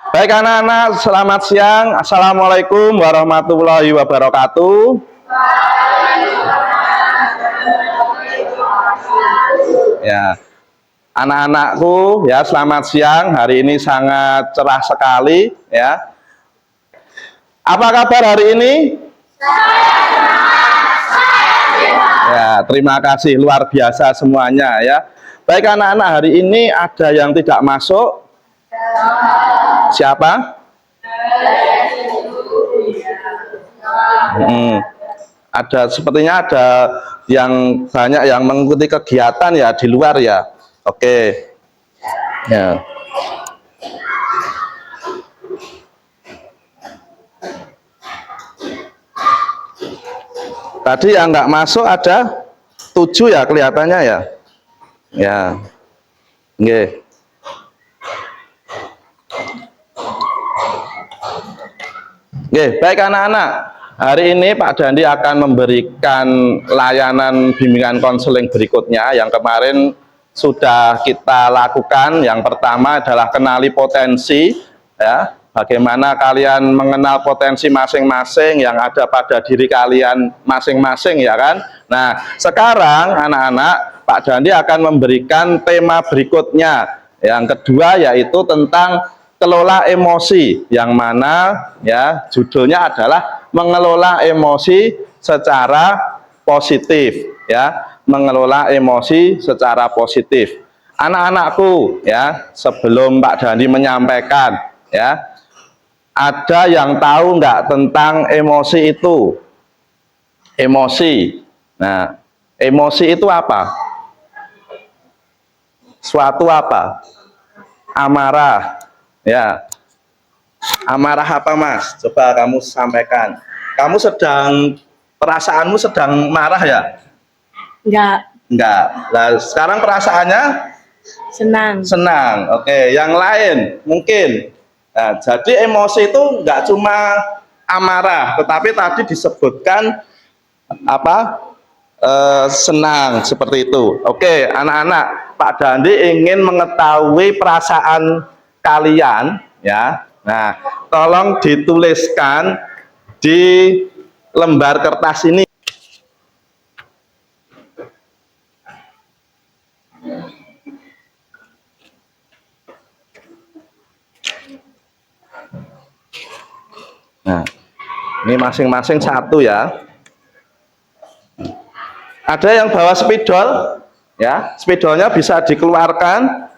Baik anak-anak, selamat siang. Assalamualaikum warahmatullahi wabarakatuh. Ya, anak-anakku, ya selamat siang. Hari ini sangat cerah sekali, ya. Apa kabar hari ini? Ya, terima kasih luar biasa semuanya ya. Baik anak-anak, hari ini ada yang tidak masuk. Siapa? Sepertinya ada yang banyak yang mengikuti kegiatan ya di luar ya. Oke. Ya. Tadi yang nggak masuk ada 7 ya kelihatannya ya. Ya. Oke. Oke, baik anak-anak. Hari ini Pak Dandi akan memberikan layanan bimbingan konseling berikutnya yang kemarin sudah kita lakukan. Yang pertama adalah kenali potensi, ya. Bagaimana kalian mengenal potensi masing-masing yang ada pada diri kalian masing-masing, ya kan? Nah, sekarang anak-anak, Pak Dandi akan memberikan tema berikutnya. Yang kedua yaitu tentang kelola emosi, yang mana ya judulnya adalah mengelola emosi secara positif, ya, mengelola emosi secara positif. Anak-anakku, ya, sebelum Pak Dandi menyampaikan, ya, ada yang tahu nggak tentang emosi itu? Emosi. Nah, emosi itu apa? Suatu apa? Amarah. Ya, amarah apa Mas? Coba kamu sampaikan. Kamu perasaanmu sedang marah ya? Enggak. Enggak. Nah, sekarang perasaannya? Senang. Senang. Oke, yang lain mungkin. Nah, jadi emosi itu enggak cuma amarah, tetapi tadi disebutkan apa? Senang seperti itu. Oke, anak-anak, Pak Dandi ingin mengetahui perasaan kalian, ya. Nah, tolong dituliskan di lembar kertas ini. Nah, ini masing-masing satu ya. Ada yang bawa spidol, ya, spidolnya bisa dikeluarkan.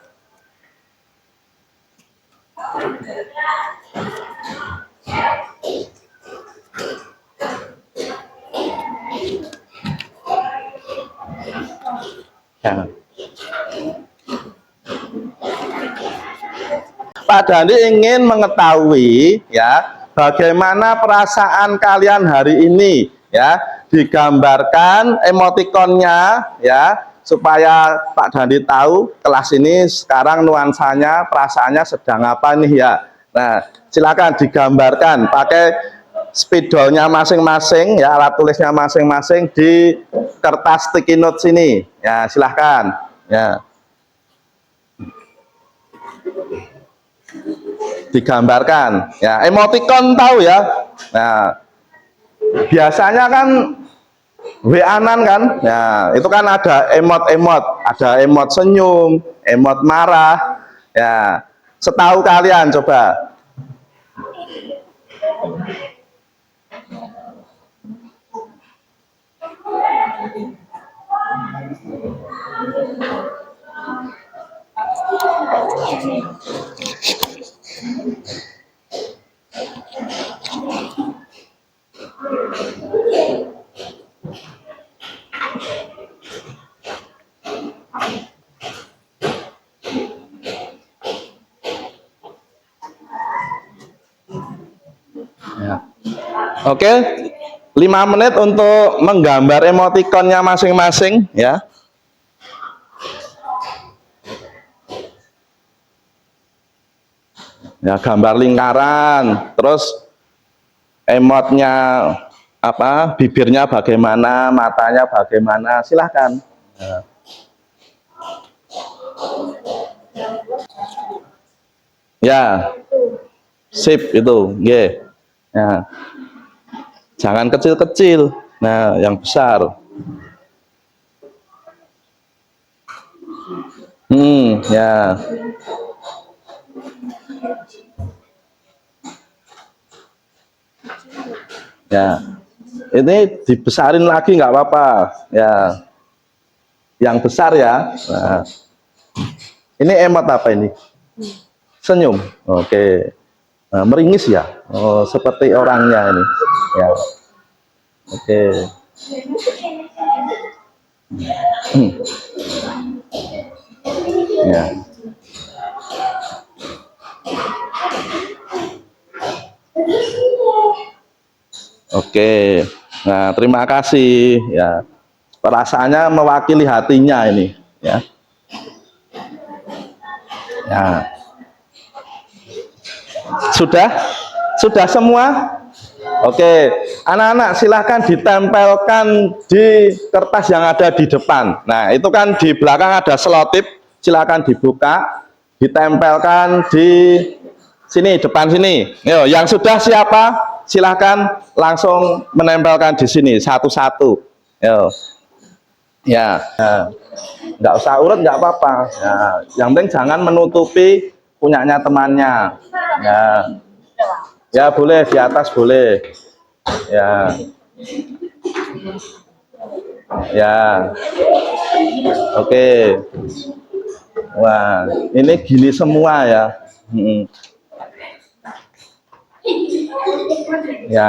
Ya. Pak Dandi ingin mengetahui ya bagaimana perasaan kalian hari ini ya, digambarkan emotikonnya ya, supaya Pak Dandi tahu kelas ini sekarang nuansanya perasaannya sedang apa nih ya. Nah, silakan digambarkan pakai spidolnya masing-masing ya, alat tulisnya masing-masing di kertas sticky note sini ya, silahkan ya, digambarkan ya. Emoticon tahu ya. Nah, biasanya kan WA-an kan, ya itu kan ada emot-emot, ada emot senyum, emot marah ya. Setahu kalian coba. Ya. Oke, 5 menit untuk menggambar emotikonnya masing-masing ya. Ya, gambar lingkaran, terus emotnya apa, bibirnya bagaimana, matanya bagaimana, silahkan ya. Sip itu, nggih. Nah, jangan kecil-kecil. Nah, yang besar. Ya. Ya. Ini dibesarin lagi nggak apa-apa. Ya. Yang besar ya. Nah. Ini emot apa ini? Senyum. Oke. Nah, meringis ya. Oh, seperti orangnya ini. Ya. Oke. Ya. Oke. Nah, terima kasih ya. Perasaannya mewakili hatinya ini, ya. Ya. Sudah? Sudah semua? Oke, anak-anak silahkan ditempelkan di kertas yang ada di depan. Nah, itu kan di belakang ada selotip, silahkan dibuka, ditempelkan di sini, depan sini. Yo, yang sudah siapa? Silahkan langsung menempelkan di sini satu-satu. Yo, ya, nggak usah urut, nggak apa-apa. Ya, yang penting jangan menutupi punyanya temannya. Ya. Ya boleh di atas boleh. Ya. Ya. Oke. Wah, ini gini semua ya. Ya.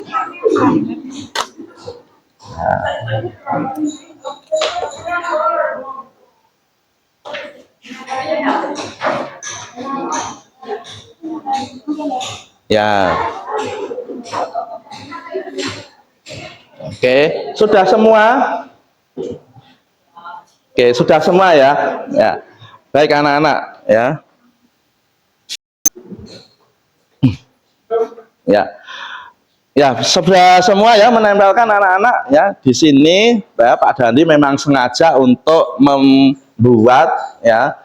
Ya. Oke, sudah semua? Oke, sudah semua ya. Ya. Baik anak-anak ya. Ya. Ya, sudah semua ya menempelkan anak-anak ya. Di sini ya, Pak Dandi memang sengaja untuk membuat ya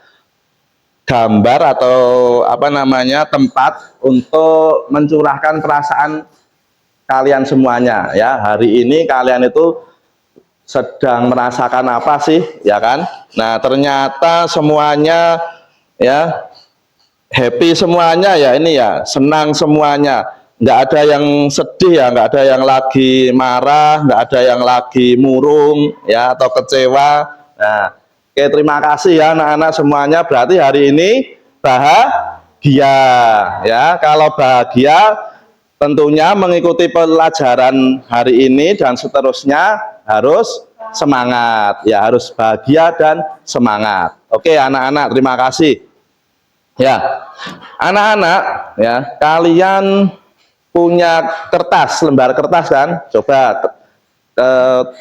gambar atau apa namanya tempat untuk mencurahkan perasaan kalian semuanya ya. Hari ini kalian itu sedang merasakan apa sih ya kan? Nah, ternyata semuanya ya happy semuanya ya, ini ya senang semuanya, nggak ada yang sedih ya, nggak ada yang lagi marah, nggak ada yang lagi murung ya atau kecewa. Nah, oke, terima kasih ya anak-anak semuanya, berarti hari ini bahagia ya. Kalau bahagia tentunya mengikuti pelajaran hari ini dan seterusnya harus semangat ya, harus bahagia dan semangat. Oke anak-anak, terima kasih. Ya, anak-anak ya, kalian punya kertas, lembar kertas kan?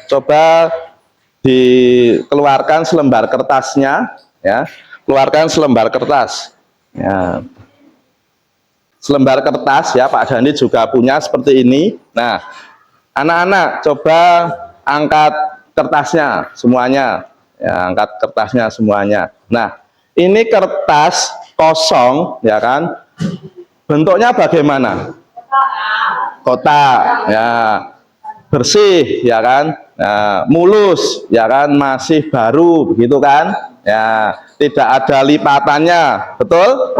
Coba dikeluarkan selembar kertasnya ya. Keluarkan selembar kertas. Ya. Selembar kertas ya, Pak Dandi juga punya seperti ini. Nah, anak-anak coba angkat kertasnya semuanya. Ya, angkat kertasnya semuanya. Nah, ini kertas kosong ya kan, bentuknya bagaimana? Kotak ya, bersih ya kan, nah, mulus ya kan, masih baru begitu kan ya, tidak ada lipatannya, betul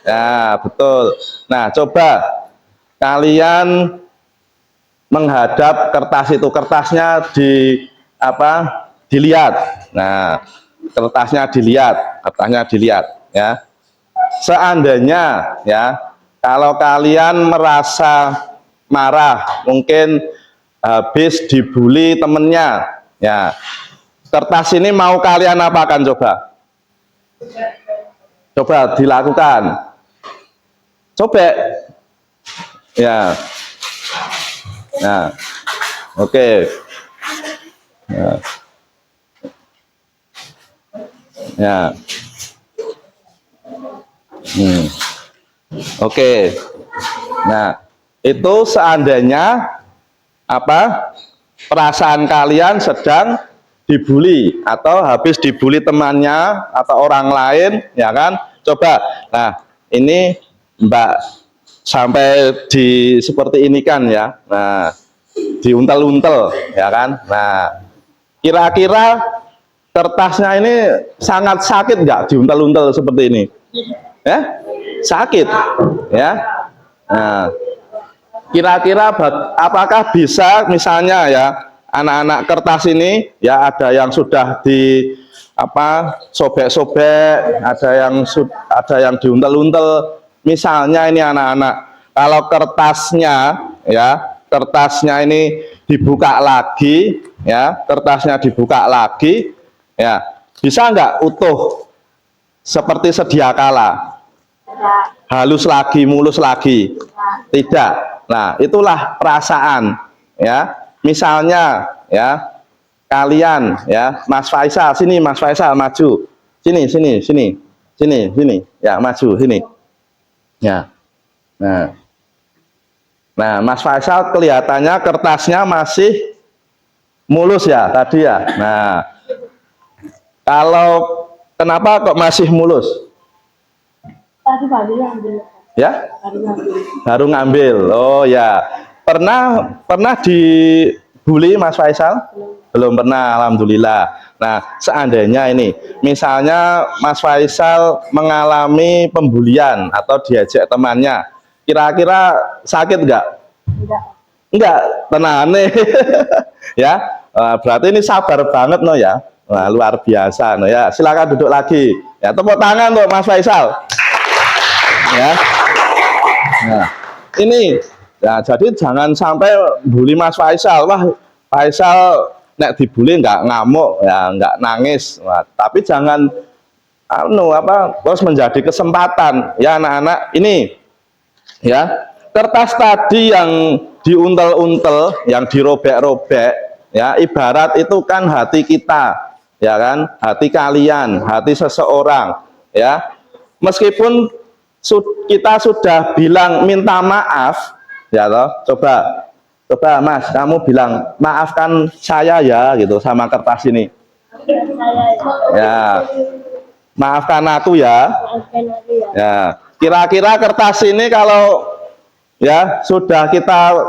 ya, betul. Nah, coba kalian menghadap kertas itu, kertasnya dilihat. Nah, kertasnya dilihat ya. Seandainya ya, kalau kalian merasa marah, mungkin habis dibully temennya ya, kertas ini mau kalian apakan? Coba dilakukan, coba ya. Nah, oke ya. Oke. Nah, itu seandainya perasaan kalian sedang dibully atau habis dibully temannya atau orang lain ya kan. Coba, nah ini Mbak sampai di seperti ini kan ya. Nah, diuntel-untel ya kan. Nah, kira-kira kertasnya ini sangat sakit nggak diuntel-untel seperti ini? Ya, sakit ya. Nah, kira-kira apakah bisa misalnya ya anak-anak kertas ini ya ada yang sudah di sobek-sobek, ada yang diuntel-untel. Misalnya ini anak-anak, kalau kertasnya ini dibuka lagi ya, bisa nggak utuh seperti sedia kala? Halus lagi, mulus lagi? Tidak. Nah, itulah perasaan ya. Misalnya ya, kalian ya, Mas Faisal, sini Mas Faisal maju. Sini ya, maju sini. Ya. Nah, Mas Faisal kelihatannya kertasnya masih mulus ya tadi ya. Nah, kalau kenapa kok masih mulus? Tadi baru ngambil. Ya? Baru ngambil. Baru ngambil. Oh ya. Pernah dibully Mas Faisal? Belum pernah, alhamdulillah. Nah, seandainya ini, misalnya Mas Faisal mengalami pembulian atau diajak temannya, kira-kira sakit nggak? Enggak, tenang nih. Ya, berarti ini sabar banget no ya. Nah, luar biasa no ya. Silakan duduk lagi. Ya, tepuk tangan untuk Mas Faisal. Ya. Nah, ini ya, jadi jangan sampai bully Mas Faisal. Wah, Faisal nek dibully nggak ngamuk ya, nggak nangis. Nah, tapi jangan terus menjadi kesempatan ya anak-anak ini ya. Kertas tadi yang diuntel-untel, yang dirobek-robek ya, ibarat itu kan hati kita ya kan, hati kalian, hati seseorang ya. Meskipun kita sudah bilang minta maaf ya toh, coba Mas, kamu bilang maafkan saya ya gitu sama kertas ini. Ya, maafkan aku ya. Ya, kira-kira kertas ini kalau ya sudah kita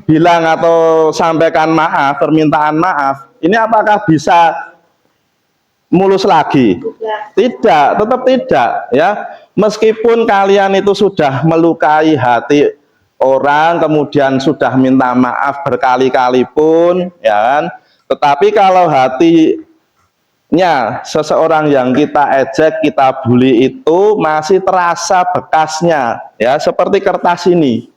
bilang atau sampaikan maaf, permintaan maaf, ini apakah bisa mulus lagi? Tidak, tetap tidak ya. Meskipun kalian itu sudah melukai hati orang, kemudian sudah minta maaf berkali-kali pun ya kan, tetapi kalau hatinya seseorang yang kita ejek, kita bully itu masih terasa bekasnya ya, seperti kertas ini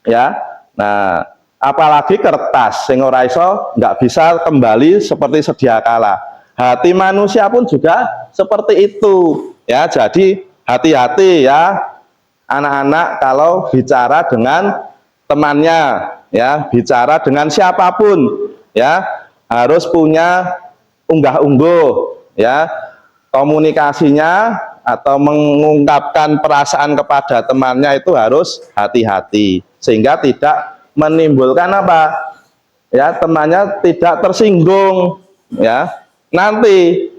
ya. Nah, apalagi kertas sing ora iso nggak bisa kembali seperti sedia kala. Hati manusia pun juga seperti itu ya. Jadi hati-hati ya anak-anak kalau bicara dengan temannya ya, bicara dengan siapapun ya, harus punya unggah-ungguh ya, komunikasinya atau mengungkapkan perasaan kepada temannya itu harus hati-hati sehingga tidak menimbulkan ya, temannya tidak tersinggung ya, nanti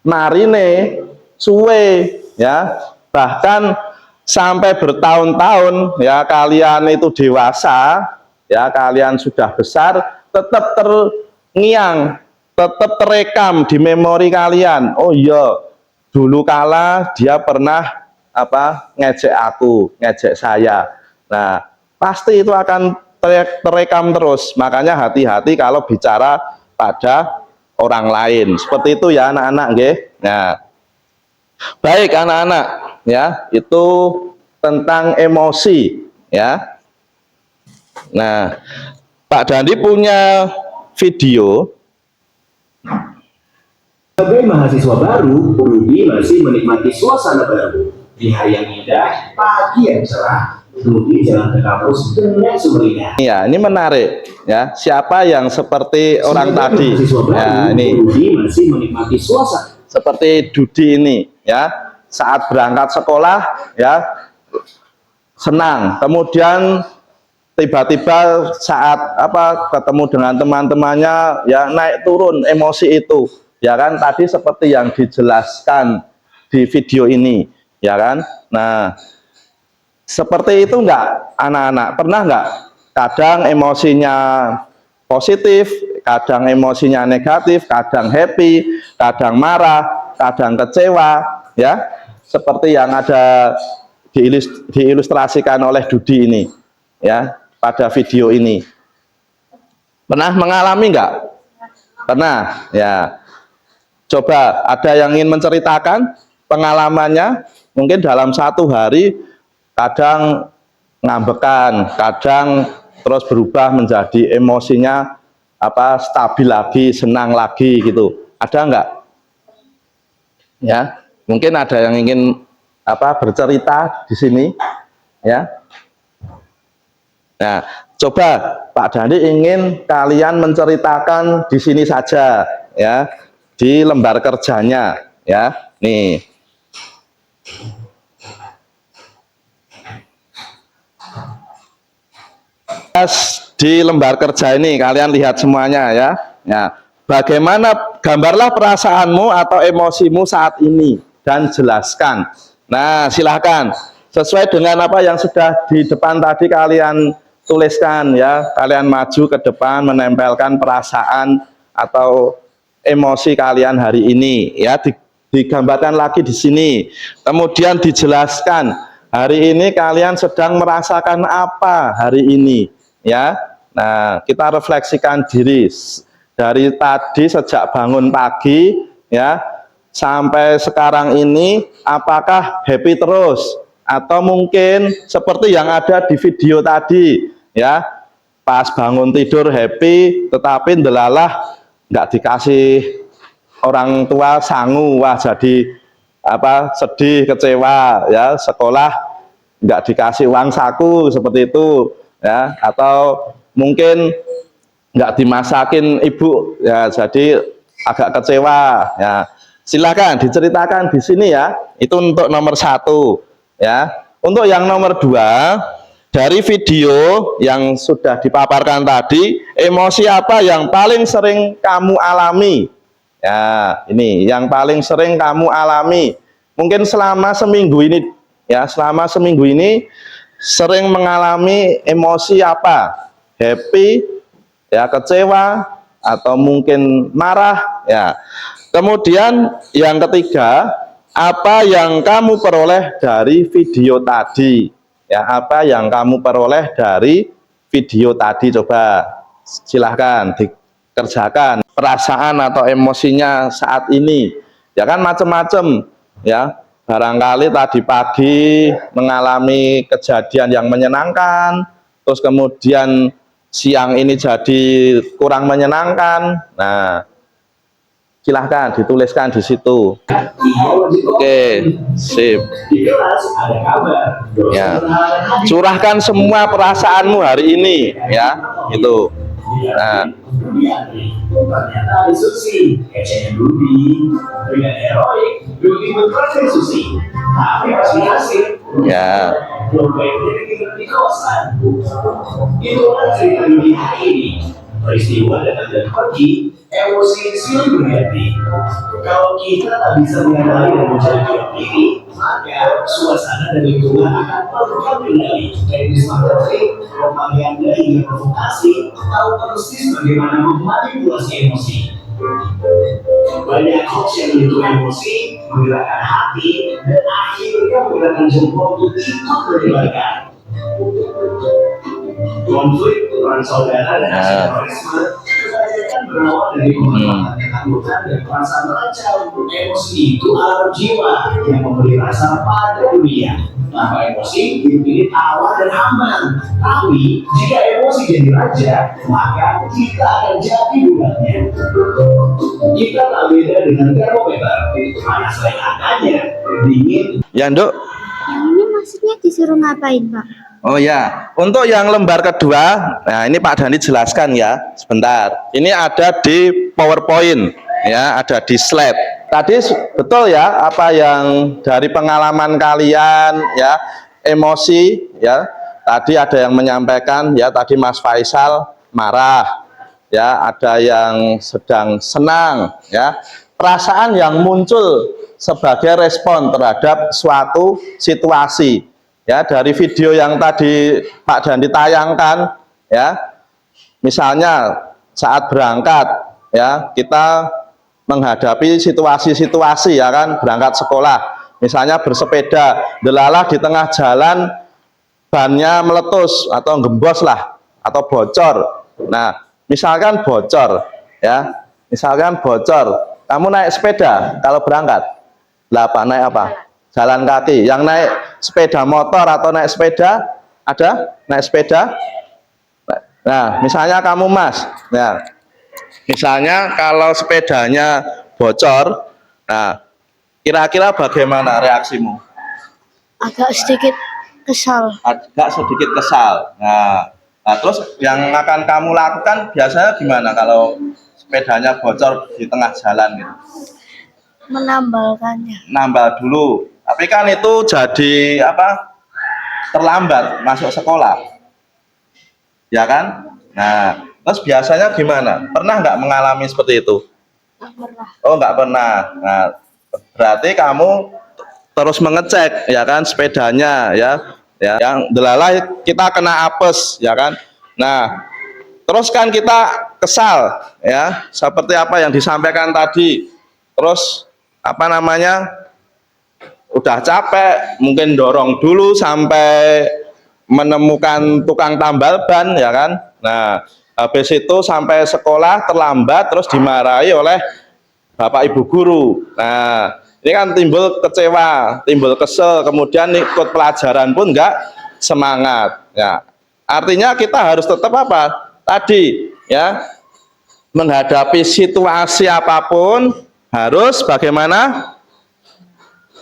marine suwe ya, bahkan sampai bertahun-tahun ya, kalian itu dewasa ya, kalian sudah besar, tetap terngiang, tetap terekam di memori kalian. Oh iya, dulu kala dia pernah ngejek aku, ngejek saya. Nah, pasti itu akan terekam terus. Makanya hati-hati kalau bicara pada orang lain. Seperti itu ya anak-anak nggih. Nah, baik anak-anak ya, itu tentang emosi ya. Nah, Pak Dandi punya video. Sebagai mahasiswa baru, Rudi masih menikmati suasana baru. Di hari yang indah, pagi yang cerah, Rudi jalan ke kampus dengan sumringah. Ya, ini menarik ya. Siapa yang seperti orang tadi? Ya, ini Rudi masih menikmati suasana. Seperti Dudi ini ya, saat berangkat sekolah ya senang, kemudian tiba-tiba saat ketemu dengan teman-temannya ya naik turun emosi itu ya kan, tadi seperti yang dijelaskan di video ini ya kan. Nah, Seperti itu enggak anak-anak? Pernah enggak? Kadang emosinya positif, kadang emosinya negatif, kadang happy, kadang marah, kadang kecewa, ya. Seperti yang ada diilustrasikan oleh Dudi ini, ya, pada video ini. Pernah mengalami enggak? Pernah, ya. Coba ada yang ingin menceritakan pengalamannya? Mungkin dalam satu hari kadang ngambekan, kadang terus berubah menjadi emosinya stabil lagi, senang lagi gitu. Ada enggak? Ya, mungkin ada yang ingin bercerita di sini, ya. Nah, coba Pak Dandi ingin kalian menceritakan di sini saja, ya, di lembar kerjanya, ya. Nih. Di lembar kerja ini kalian lihat semuanya, ya. Ya, bagaimana, gambarlah perasaanmu atau emosimu saat ini dan jelaskan. Nah, silahkan sesuai dengan apa yang sudah di depan tadi kalian tuliskan, ya. Kalian maju ke depan menempelkan perasaan atau emosi kalian hari ini, ya. Digambarkan lagi di sini. Kemudian dijelaskan hari ini kalian sedang merasakan apa hari ini, ya. Nah, kita refleksikan diri dari tadi sejak bangun pagi, ya, sampai sekarang ini, apakah happy terus atau mungkin seperti yang ada di video tadi, ya, pas bangun tidur happy tetapi ndelalah nggak dikasih orang tua sangu, wah jadi sedih, kecewa, ya, sekolah nggak dikasih uang saku seperti itu, ya, atau mungkin nggak dimasakin ibu, ya, jadi agak kecewa, ya. Silakan diceritakan di sini, ya. Itu untuk nomor 1, ya. Untuk yang nomor 2, dari video yang sudah dipaparkan tadi, emosi apa yang paling sering kamu alami? Ya, ini yang paling sering kamu alami. Mungkin selama seminggu ini, ya, selama seminggu ini sering mengalami emosi apa? Happy, ya, kecewa, atau mungkin marah, ya. Kemudian yang ketiga, apa yang kamu peroleh dari video tadi, ya, apa yang kamu peroleh dari video tadi? Coba silahkan dikerjakan perasaan atau emosinya saat ini, ya kan macam-macam, ya. Barangkali tadi pagi mengalami kejadian yang menyenangkan, terus kemudian siang ini jadi kurang menyenangkan. Nah, silahkan dituliskan di situ. Oke, sip. Ya, curahkan semua perasaanmu hari ini, ya, itu. Nah, ternyata ada Susi, kecenya Dudi dengan heroik, Dudi bekerja Susi, tapi masih hasil. ya. Belum baik di kosan. Itulah cerita Dudi hari ini. Peristiwa datang dan pergi, emosi silih berganti. Kalau kita tak bisa mengenali dan menjaga diri, maka suasana dan lingkungan akan perlu kendali. Dari materi, propaganda hingga provokasi, tahu persis bagaimana memanipulasi emosi. Banyak hoax yang menyentuh emosi, menggerakkan hati, dan akhirnya menggerakkan jempol untuk ikut menyebarkan. Konflik peran saudara dan aksi terorisme kebanyakan berawal dari pemahaman ketakutan dan perasaan terancam. Emosi itu alam jiwa yang memberi rasa pada dunia. Tanpa emosi, hidup ini tawar dan aman. Tapi jika emosi jadi raja, maka kita akan jadi bulatnya. Kita tak beda dengan termometer. Panas naik angkanya, dingin. Ya, Nduk. Yang ini maksudnya disuruh ngapain, Pak? Oh ya, untuk yang lembar kedua, nah ini Pak Dandi jelaskan ya, sebentar. Ini ada di PowerPoint, ya, ada di slide. Tadi betul ya, apa yang dari pengalaman kalian, ya, emosi, ya. Tadi ada yang menyampaikan, ya, tadi Mas Faisal marah, ya, ada yang sedang senang, ya. Perasaan yang muncul sebagai respon terhadap suatu situasi. ya dari video yang tadi Pak Dandi tayangkan, ya misalnya saat berangkat, ya kita menghadapi situasi-situasi, ya kan, berangkat sekolah misalnya bersepeda, delalah di tengah jalan bannya meletus atau gembos lah atau bocor. Nah misalkan bocor, ya misalkan bocor, kamu naik sepeda kalau berangkat lah, apa naik apa, jalan kaki. Yang naik sepeda motor atau naik sepeda, ada naik sepeda. Nah misalnya kamu Mas, nah misalnya kalau sepedanya bocor, nah kira-kira bagaimana reaksimu? Agak sedikit kesal. Agak sedikit kesal. Nah, terus yang akan kamu lakukan biasanya gimana kalau sepedanya bocor di tengah jalan gitu? Menambalkannya. Nambal dulu. Tapi kan itu jadi apa? Terlambat masuk sekolah. Ya kan? Nah, terus biasanya gimana? Pernah nggak mengalami seperti itu? Nggak pernah. Oh, nggak pernah. Nah, berarti kamu terus mengecek, ya kan, sepedanya, ya yang delalah kita kena apes, ya kan. Nah terus kan kita kesal, ya seperti apa yang disampaikan tadi. Terus apa namanya, udah capek mungkin dorong dulu sampai menemukan tukang tambal ban, ya kan. Nah habis itu sampai sekolah terlambat, terus dimarahi oleh bapak ibu guru. Nah ini kan timbul kecewa, timbul kesel, kemudian ikut pelajaran pun enggak semangat. Ya, artinya kita harus tetap apa? Tadi, ya, menghadapi situasi apapun harus bagaimana?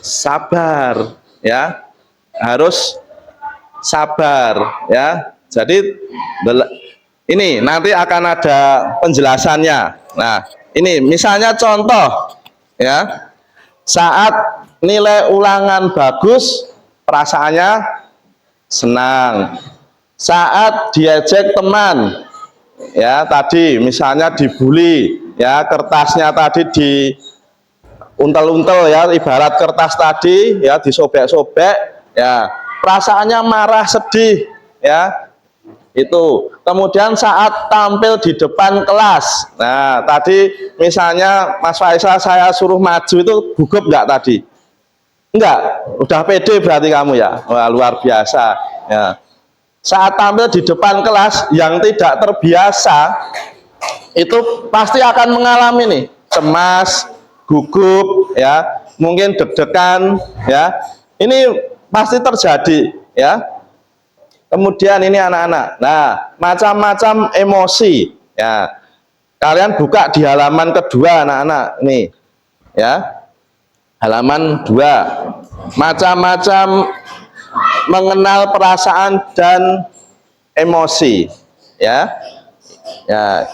Sabar, ya, harus sabar, ya. Jadi ini nanti akan ada penjelasannya. Nah, ini misalnya contoh, ya. Saat nilai ulangan bagus, perasaannya senang. Saat diejek teman, ya tadi misalnya dibully, ya kertasnya tadi diuntel-untel, ya ibarat kertas tadi, ya disobek-sobek, ya perasaannya marah, sedih, ya itu. Kemudian saat tampil di depan kelas, nah tadi misalnya Mas Faisal saya suruh maju, itu gugup nggak tadi? Enggak, udah pede berarti kamu, ya. Wah, luar biasa, ya. Saat tampil di depan kelas yang tidak terbiasa itu pasti akan mengalami nih cemas, gugup, ya mungkin deg-degan, ya ini pasti terjadi, ya. Kemudian ini anak-anak, nah macam-macam emosi, ya kalian buka di halaman kedua anak-anak nih, ya halaman 2, macam-macam mengenal perasaan dan emosi, ya ya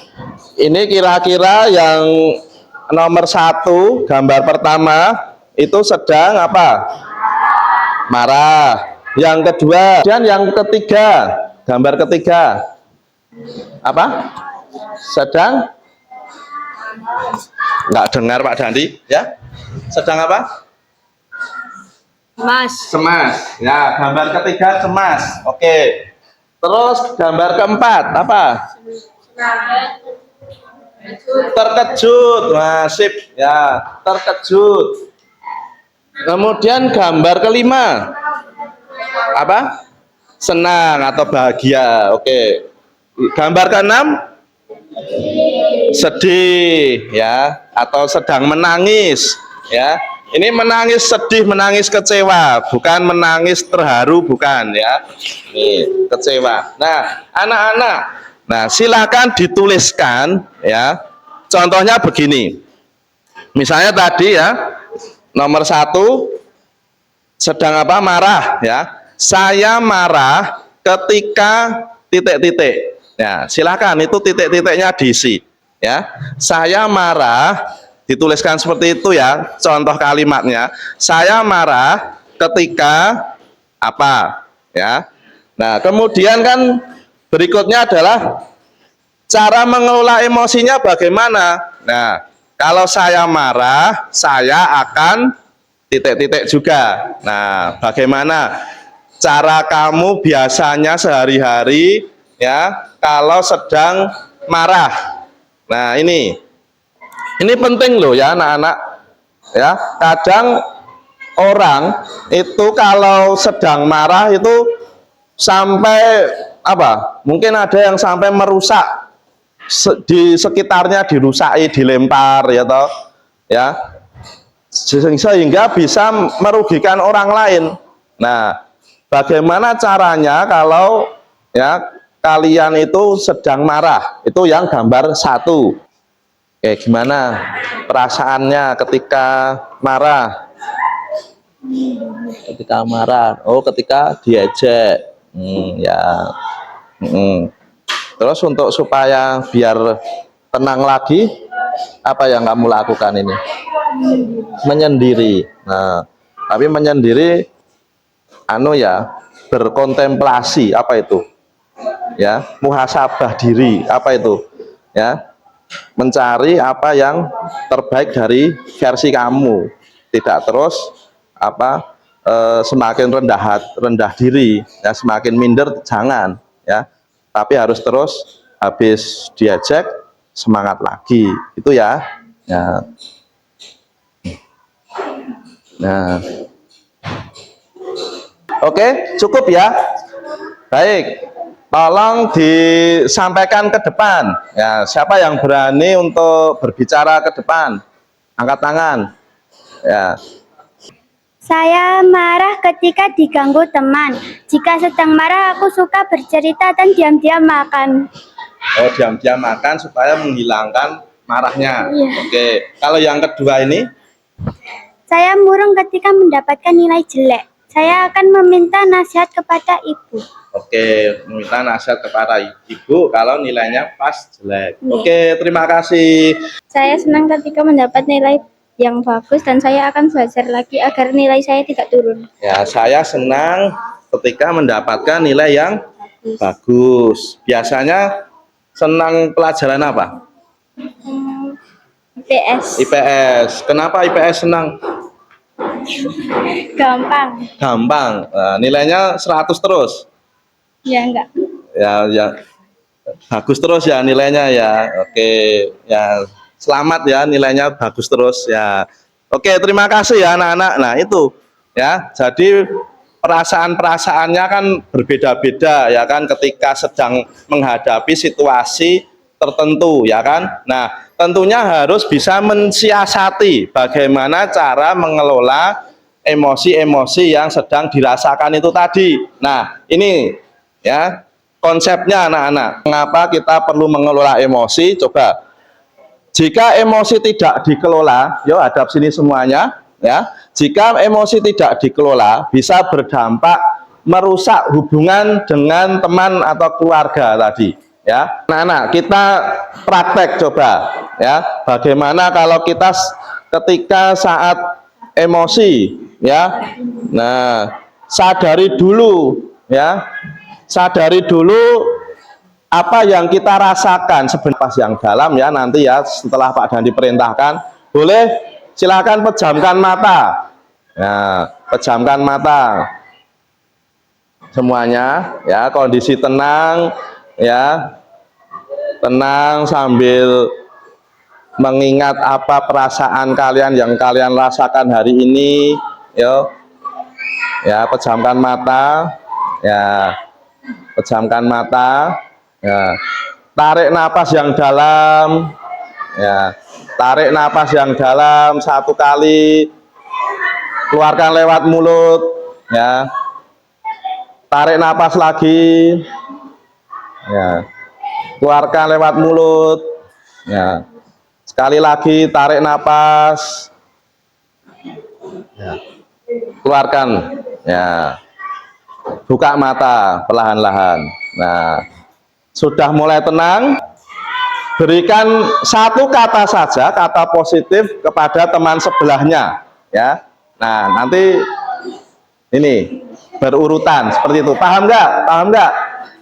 ini kira-kira yang nomor 1 gambar pertama itu sedang apa? Marah. Yang kedua, dan yang ketiga, gambar ketiga apa? Sedang nggak dengar Pak Dandi, ya? Sedang apa? Mas. Cemas. Ya, gambar ketiga cemas. Oke. Terus gambar keempat apa? Terkejut. Nasib, ya, terkejut. Kemudian gambar kelima apa? Senang atau bahagia. Oke. Gambar keenam sedih, ya, atau sedang menangis, ya. Ini menangis sedih, menangis kecewa, bukan menangis terharu, bukan, ya. Ini kecewa. Nah, anak-anak, nah silakan dituliskan, ya. Contohnya begini. Misalnya tadi, ya, nomor 1 sedang apa? Marah, ya. Saya marah ketika titik-titik. Ya, silakan itu titik-titiknya diisi, ya. Saya marah, dituliskan seperti itu, ya. Contoh kalimatnya, saya marah ketika apa, ya. Nah, kemudian kan berikutnya adalah cara mengelola emosinya bagaimana. Nah, kalau saya marah, saya akan titik-titik juga. Nah, bagaimana cara kamu biasanya sehari-hari ya kalau sedang marah. Nah, ini penting loh ya anak-anak ya. Kadang orang itu kalau sedang marah itu sampai apa? Mungkin ada yang sampai merusak di sekitarnya, dirusaki, dilempar ya toh. Ya. Sehingga bisa merugikan orang lain. Nah, bagaimana caranya kalau ya kalian itu sedang marah? Itu yang gambar 1. Oke, gimana perasaannya ketika marah? Ketika marah, oh ketika diejek, ya. Terus untuk supaya biar tenang lagi, apa yang kamu lakukan ini? Menyendiri. Nah, tapi menyendiri, berkontemplasi, apa itu? Ya, muhasabah diri, apa itu? Ya, mencari apa yang terbaik dari versi kamu, tidak terus semakin rendah diri, ya, semakin minder, jangan ya, tapi harus terus habis diajak semangat lagi, itu ya. Nah, oke, cukup ya. Baik, tolong disampaikan ke depan. Ya, siapa yang berani untuk berbicara ke depan? Angkat tangan. Ya. Saya marah ketika diganggu teman. Jika sedang marah, aku suka bercerita dan diam-diam makan. Oh, diam-diam makan supaya menghilangkan marahnya. Iya. Oke. Kalau yang kedua ini? Saya murung ketika mendapatkan nilai jelek. Saya akan meminta nasihat kepada ibu. Oke, meminta nasihat kepada ibu kalau nilainya pas jelek. Iya. Oke, terima kasih. Saya senang ketika mendapat nilai yang bagus dan saya akan belajar lagi agar nilai saya tidak turun. Ya, saya senang ketika mendapatkan nilai yang bagus. Biasanya senang pelajaran apa? IPS. IPS. Kenapa IPS senang? Gampang. Gampang. Nah, nilainya 100 terus. Ya enggak. Ya, bagus terus ya nilainya ya. Oke, ya. Selamat ya, nilainya bagus terus ya. Oke, terima kasih ya anak-anak. Nah, itu ya. Jadi perasaan-perasaannya kan berbeda-beda ya kan ketika sedang menghadapi situasi tertentu ya kan. Nah, tentunya harus bisa mensiasati bagaimana cara mengelola emosi-emosi yang sedang dirasakan itu tadi. Nah, ini ya konsepnya anak-anak. Mengapa kita perlu mengelola emosi? Coba. Jika emosi tidak dikelola, yuk hadap sini semuanya, ya. Jika emosi tidak dikelola, bisa berdampak merusak hubungan dengan teman atau keluarga tadi, ya. Anak-anak, kita praktek coba, ya. Bagaimana kalau kita ketika saat emosi, ya. Nah, sadari dulu, ya. Sadari dulu apa yang kita rasakan sebenarnya yang dalam ya, nanti ya setelah Pak Dandi perintahkan, boleh silakan pejamkan mata. Nah, pejamkan mata semuanya ya, kondisi tenang ya, tenang sambil mengingat apa perasaan kalian yang kalian rasakan hari ini. Yo, ya, pejamkan mata ya, pejamkan mata ya, tarik napas yang dalam ya, tarik napas yang dalam 1 kali, keluarkan lewat mulut ya, tarik napas lagi ya, keluarkan lewat mulut ya, sekali lagi tarik napas ya, keluarkan ya, buka mata perlahan-lahan. Nah, sudah mulai tenang, berikan 1 kata saja, kata positif kepada teman sebelahnya ya. Nah, nanti ini berurutan seperti itu, paham nggak? Paham nggak?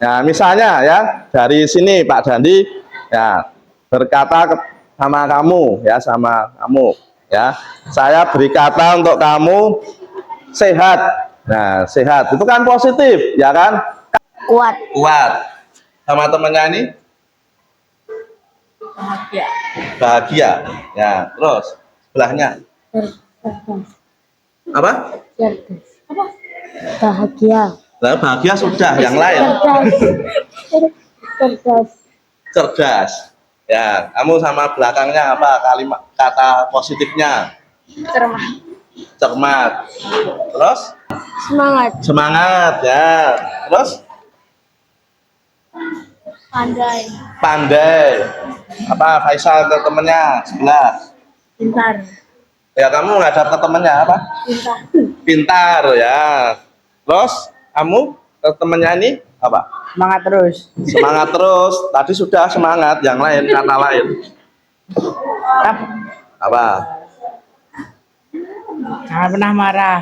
Nah, misalnya ya dari sini Pak Dandi ya berkata sama kamu ya, sama kamu ya, saya beri kata untuk kamu sehat Nah, sehat itu kan positif, ya kan? Kuat. Kuat. Sama temennya ini Bahagia. bahagia. Ya, terus sebelahnya apa? Cerdas. Apa? Bahagia. Nah, bahagia sudah, yang lain Cerdas. cerdas. Ya, kamu sama belakangnya apa kalimat kata positifnya? Cermat. Cermat. Terus Semangat. semangat ya. Terus Pandai. pandai. Apa Faisal ke temennya sebelah? Pintar. Ya, kamu ngadap ke temennya apa? Pintar. Pintar ya. Terus kamu ke temennya ini apa? Semangat terus. Semangat terus. Tadi sudah semangat, yang lain kata lain. Apa? Jangan pernah marah.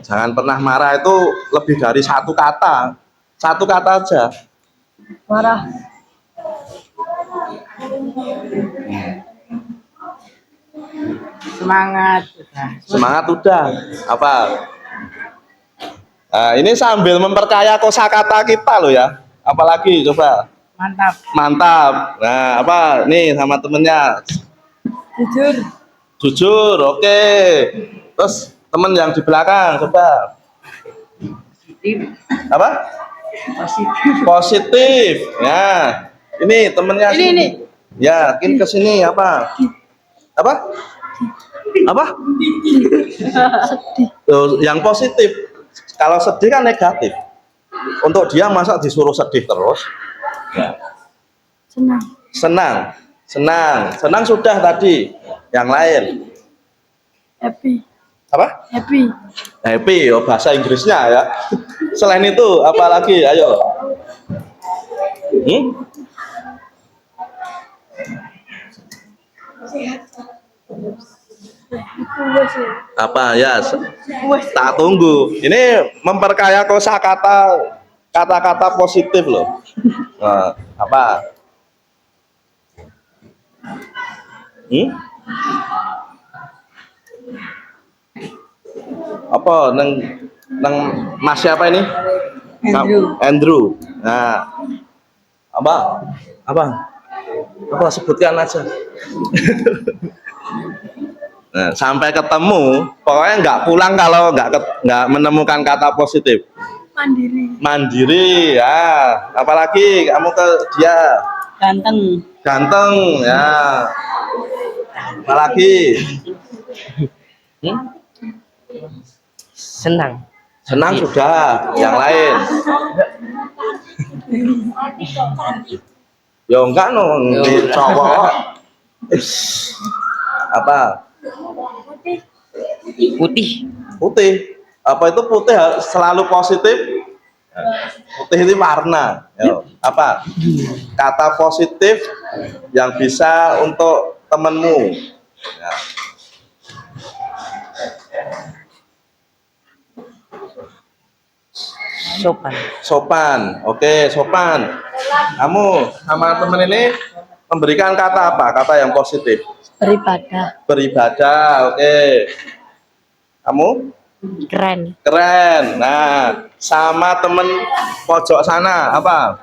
Jangan pernah marah itu lebih dari satu kata. Satu kata aja. Marah. Semangat. Semangat udah. Apa? Nah, ini sambil memperkaya kosakata kita loh ya. Apalagi coba. Mantap. Mantap. Nah, apa? Nih sama temennya. Jujur. Jujur, oke. Terus temen yang di belakang coba. Apa? Positif. Positif. Ya. Ini temennya Ini, sini. ini. Ya, mungkin ke sini apa? Apa? Apa? Tuh, yang positif. Kalau sedih kan negatif. Untuk dia masa disuruh sedih terus? Ya. Senang. Senang. Senang. Senang sudah tadi. Yang lain. Happy. Apa? Happy. Happy, oh, bahasa Inggrisnya ya. Selain itu apa lagi? Ayo. Apa ya? Tak tunggu. Ini memperkaya kosakata kata-kata positif loh. Nah, apa? Apa neng Mas siapa ini? Andrew. Andrew. Nah, apa? Apa? Apa sebutkan aja. Nah, sampai ketemu, pokoknya nggak pulang kalau nggak menemukan kata positif. Mandiri. Mandiri, ya. Apalagi kamu ke dia Ganteng. ganteng, ya. Apalagi Senang. senang sudah, yang lain. Ya enggak no, di cowok. Apa? Putih. Putih. Apa itu putih selalu positif? Putih itu warna. Ya. Apa? Kata positif yang bisa untuk temenmu. Ya. Sopan. Sopan. Oke, sopan. Kamu sama temen ini memberikan kata apa? Kata yang positif. Beribadah. Beribadah. Oke. Kamu? Keren. Keren. Nah, sama temen pojok sana apa?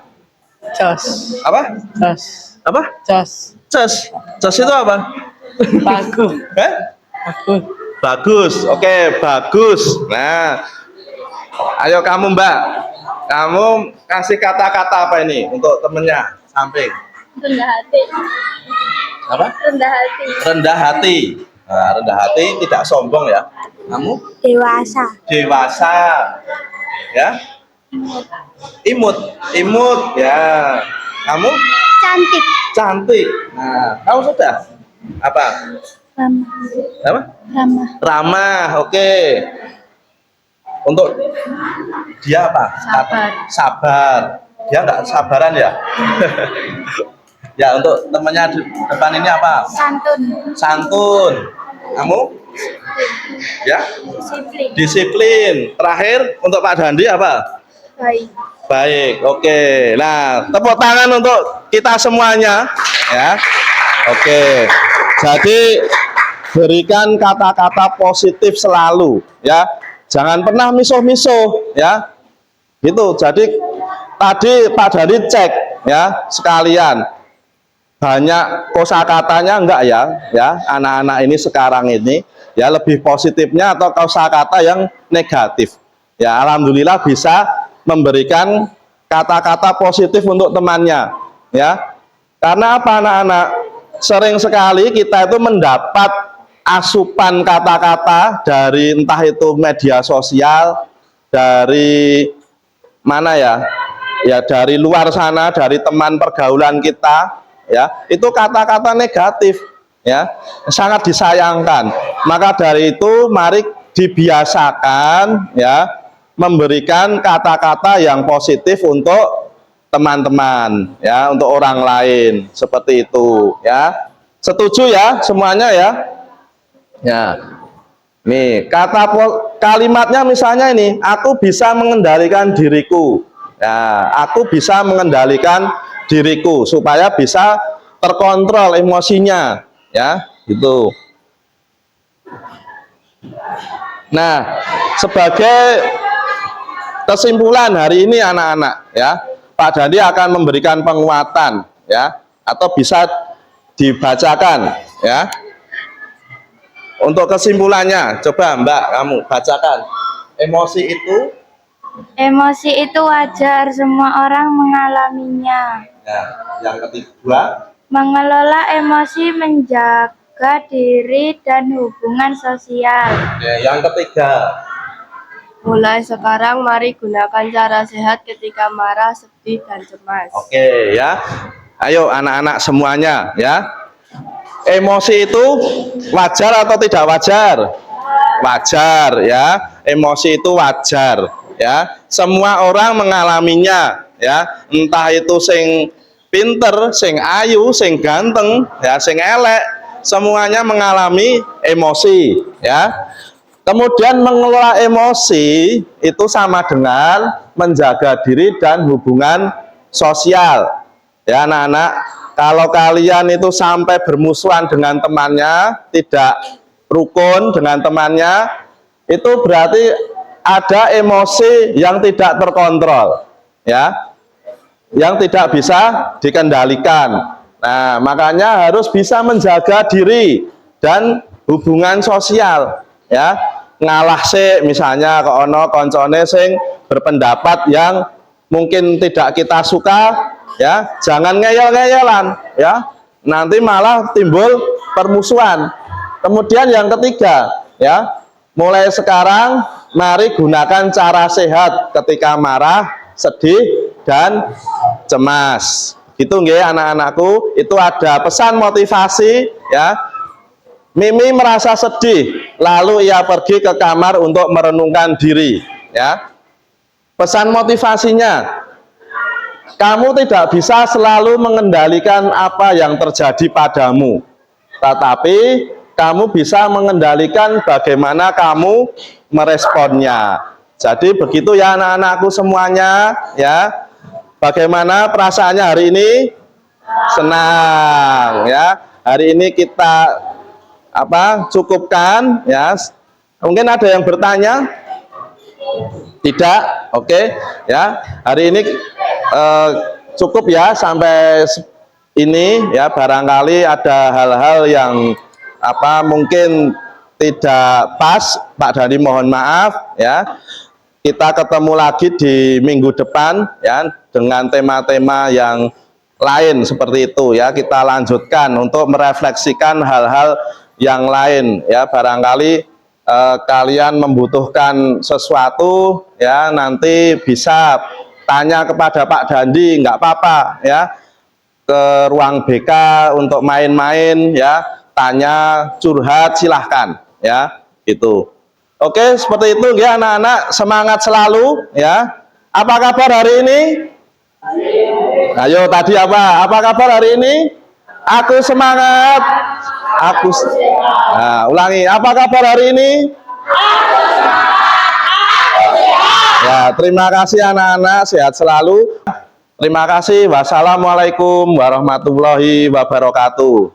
Jos. Apa? Jos. Apa? Jos. Ces. Ces itu apa? Bagus. Bagus. Bagus. Oke, bagus. Nah, ayo kamu Mbak. Kamu kasih kata-kata apa ini untuk temennya? Samping. Rendah hati. Apa? Rendah hati. Rendah hati. Nah, rendah hati tidak sombong ya. Kamu? Dewasa. Dewasa. Ya. Imut. Imut ya. Kamu? Cantik. Cantik. Nah, kamu sudah? Apa? Ramah. Apa? Ramah. Ramah. Oke. Untuk dia apa? Sabar. Sabar. Dia nggak sabaran ya? Ya, untuk temannya di depan ini apa? Santun. Santun. Kamu? Ya? Disiplin. Disiplin. Terakhir untuk Pak Dandi apa? Baik. Baik. Oke. Nah, tepuk tangan untuk kita semuanya ya. Oke. Jadi berikan kata-kata positif selalu ya. Jangan pernah misuh-misuh ya. Gitu. Jadi tadi Pak Dandi cek ya sekalian. Banyak kosakatanya enggak ya anak-anak ini sekarang ini ya lebih positifnya atau kosakata yang negatif. Ya alhamdulillah bisa memberikan kata-kata positif untuk temannya ya. Karena apa anak-anak? Sering sekali kita itu mendapat asupan kata-kata dari entah itu media sosial, dari mana ya? Ya dari luar sana, dari teman pergaulan kita, ya. Itu kata-kata negatif, ya. Sangat disayangkan. Maka dari itu mari dibiasakan ya memberikan kata-kata yang positif untuk teman-teman ya, untuk orang lain seperti itu ya. Setuju ya semuanya ya? Ya. Nih, kalimatnya misalnya ini, aku bisa mengendalikan diriku. Ya, aku bisa mengendalikan diriku supaya bisa terkontrol emosinya ya, gitu. Nah, sebagai kesimpulan hari ini anak-anak ya, Pak Dandi akan memberikan penguatan ya, atau bisa dibacakan ya. Untuk kesimpulannya, coba Mbak kamu bacakan. Emosi itu wajar, semua orang mengalaminya. Ya, yang kedua, Mengelola emosi menjaga diri dan hubungan sosial. ya, yang ketiga. Mulai sekarang mari gunakan cara sehat ketika marah, sedih, dan cemas. Oke ya. Ayo anak-anak semuanya ya. Emosi itu wajar atau tidak wajar? Wajar ya. Emosi itu wajar ya. Semua orang mengalaminya ya. Entah itu sing pinter, sing ayu, sing ganteng, ya, sing elek, semuanya mengalami emosi ya. Kemudian mengelola emosi itu sama dengan menjaga diri dan hubungan sosial. Ya anak-anak, kalau kalian itu sampai bermusuhan dengan temannya, tidak rukun dengan temannya, itu berarti ada emosi yang tidak terkontrol, ya, yang tidak bisa dikendalikan. Nah, makanya harus bisa menjaga diri dan hubungan sosial, ya. Ngalah sih misalnya ke ono koncone sing berpendapat yang mungkin tidak kita suka, ya, jangan ngeyel-ngeyelan, ya, nanti malah timbul permusuhan. Kemudian yang ketiga, ya, mulai sekarang mari gunakan cara sehat ketika marah, sedih, dan cemas. Gitu nggih anak-anakku, itu ada pesan motivasi ya. Mimi merasa sedih, lalu ia pergi ke kamar untuk merenungkan diri ya. Pesan motivasinya, kamu tidak bisa selalu mengendalikan apa yang terjadi padamu, tetapi kamu bisa mengendalikan bagaimana kamu meresponnya. Jadi begitu ya anak-anakku semuanya ya. Bagaimana perasaannya hari ini? Senang ya. Hari ini kita cukupkan ya. Mungkin ada yang bertanya? Tidak? Oke ya. Hari ini cukup ya sampai ini ya. Barangkali ada hal-hal yang mungkin tidak pas, Pak Dandi mohon maaf ya. Kita ketemu lagi di minggu depan ya dengan tema-tema yang lain seperti itu ya. Kita lanjutkan untuk merefleksikan hal-hal yang lain ya. Barangkali kalian membutuhkan sesuatu ya, nanti bisa tanya kepada Pak Dandi, nggak apa-apa ya, ke ruang BK untuk main-main ya, tanya, curhat, silahkan ya, itu. Oke, seperti itu ya anak-anak, semangat selalu ya. Apa kabar hari ini? Ayo tadi apa kabar hari ini? Aku semangat. Nah, ulangi, apa kabar hari ini? Ya, terima kasih anak-anak, sehat selalu. Terima kasih. Wassalamualaikum warahmatullahi wabarakatuh.